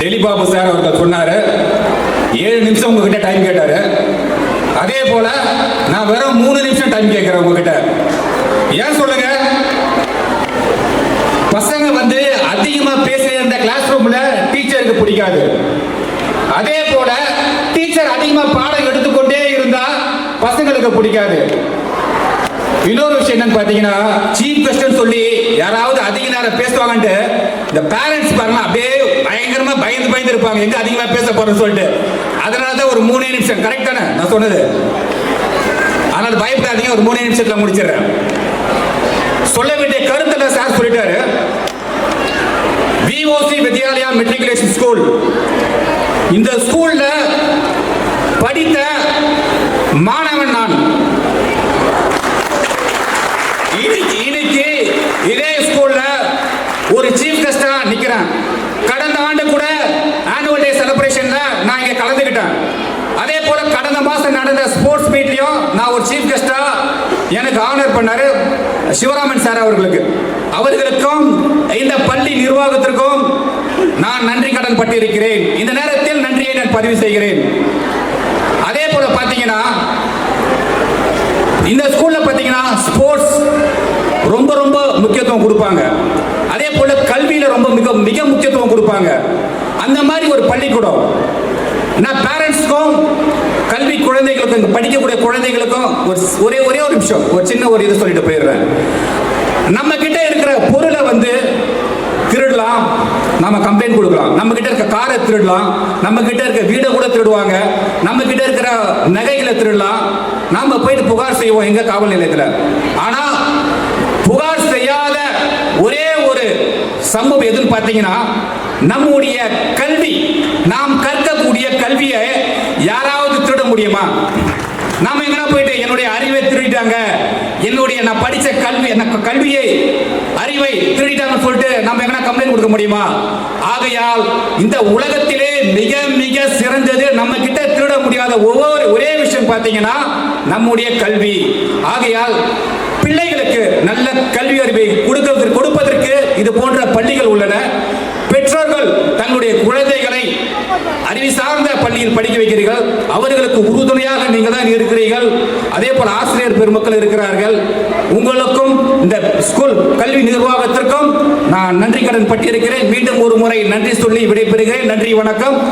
Delhi Babu sir அவர்கள் சொன்னாரு 7 நிமிஷம் உங்ககிட்ட டைம் கேட்டாரு. அதே போல நான் வெறும் 3 நிமிஷம் டைம் கேட்கிறேன் உங்ககிட்ட. ஏன் சொல்லுங்க? பசங்க வந்து அதிகமா பேசுற இந்த கிளாஸ் ரூம்ல டீச்சருக்கு பிடிக்காது. அதே போல டீச்சர் அதிகமா பாடம் எடுத்துக்கொண்டே இருந்தா பசங்களுக்கு பிடிக்காது. இன்னொரு விஷயம் என்னன்னு பாத்தீங்கன்னா, சீஃப் கெஸ்ட் சொல்லி யாராவது அதிக நேரம் பேசுவாங்கன்ட்டு இந்த பேரண்ட்ஸ் பாருங்க அப்படியே பயங்கரமா பயந்து இருப்பாங்க, எங்க அதிகமா பேச போறோம்னு சொல்லிட்டு. அதனாலதான் ஒரு 3 நிமிஷம் கரெக்ட் தானே நான் சொன்னது? அதனால பயப்படாதீங்க, ஒரு 3 நிமிஷத்துல முடிச்சிடுறேன். சொல்ல வேண்டிய கருத்துல சார் சொல்லிட்டாரு. விஓசி வித்யாலயா மெட்ரிகுலேஷன் ஸ்கூல், இந்த ஸ்கூல்ல படித்த மாணவன் நான். இன்னைக்கு இதே ஸ்கூல்ல ஒரு சீஃப் கெஸ்டா நிக்கிறேன். கடந்த ஆண்டு கூட ஆனுவல் டே செலிப்ரேஷன்ல நான் இங்க கலந்துக்கிட்டேன். அதே போல கடந்த மாசம் நடந்த ஸ்போர்ட்ஸ் மீட்லயும் நான் ஒரு சீஃப் கெஸ்டா எனக்கு ஆனர் பண்ணாரு சிவராமன் சார் அவர்களுக்கும் இந்த பள்ளி நிர்வாகத்திற்கும் நான் நன்றி கடன் பட்டிருக்கிறேன். இந்த நேரத்தில் நன்றியை நான் பதிவு செய்கிறேன். அதே போல பாத்தீங்கன்னா இந்த ஸ்கூல்ல பாத்தீங்கன்னா ஸ்போர்ட்ஸ் ரொம்ப முக்கியத்துவம் கொடுப்பாங்க. அதே போல கல்வியில மிக முக்கியத்துவம் கொடுப்பாங்க. அந்த மாதிரி ஒரு பள்ளிக்கூடம் நான் பேரண்ட்ஸ்க்கும் கல்வி குழந்தைகளுக்கும் படிக்கக்கூடிய குழந்தைகளுக்கும் ஒரே ஒரு நிமிஷம் ஒரு சின்ன ஒரு இது சொல்லிட்டு போயிடுறேன். நம்ம கிட்ட இருக்கிற பொருளை வந்து திருடலாம், நம்ம கம்ப்ளைண்ட் கொடுக்கலாம். நம்ம கிட்ட இருக்க காரை திருடலாம், நம்ம கிட்ட இருக்க வீடை கூட திருடுவாங்க, நம்ம கிட்ட இருக்கிற நகைகளை திருடலாம். நாம போயிட்டு புகார் செய்வோம் எங்க காவல் நிலையத்தில். ஆனா புகார் செய்யாத ஒரே ஒரு சம்பவம் எதுன்னு பார்த்தீங்கன்னா, நம்முடைய கல்வி, நாம் கற்கக்கூடிய கல்வியை யாராவது திருட முடியுமா? நாம எங்கன்னா போயிட்டு என்னுடைய அறிவை திருடிட்டாங்க, என்னுடைய நான் படிச்ச கல்வியை அறிவை திருடிட்டாங்கன்னு சொல்லிட்டு நம்ம எங்கன்னா கம்ப்ளைண்ட் கொடுக்க முடியுமா? ஆகையால் இந்த உலகத்திலே மிக சிறந்தது நம்ம கிட்ட திருட முடியாத ஒரே விஷயம் பார்த்தீங்கன்னா நம்முடைய கல்வி. ஆகையால் பிள்ளைகளுக்கு நல்ல கல்வி அறிவை கொடுப்பதற்கு இது போன்ற பள்ளிகள் உள்ளன. பெற்றோர்கள் தங்களுடைய குழந்தைகளை அறிவு சார்ந்த பள்ளியில் படிக்க வைக்கிறீர்கள், அவர்களுக்கு உறுதுணையாக நீங்கள் தான் இருக்கிறீர்கள். அதே போல ஆசிரியர் பெருமக்கள் இருக்கிறார்கள். உங்களுக்கும் இந்த ஸ்கூல் கல்வி நிர்வாகத்திற்கும் நான் நன்றி கடன் பட்டிருக்கிறேன். மீண்டும் ஒரு முறை நன்றி சொல்லி விடைபெறுகிறேன். நன்றி, வணக்கம்.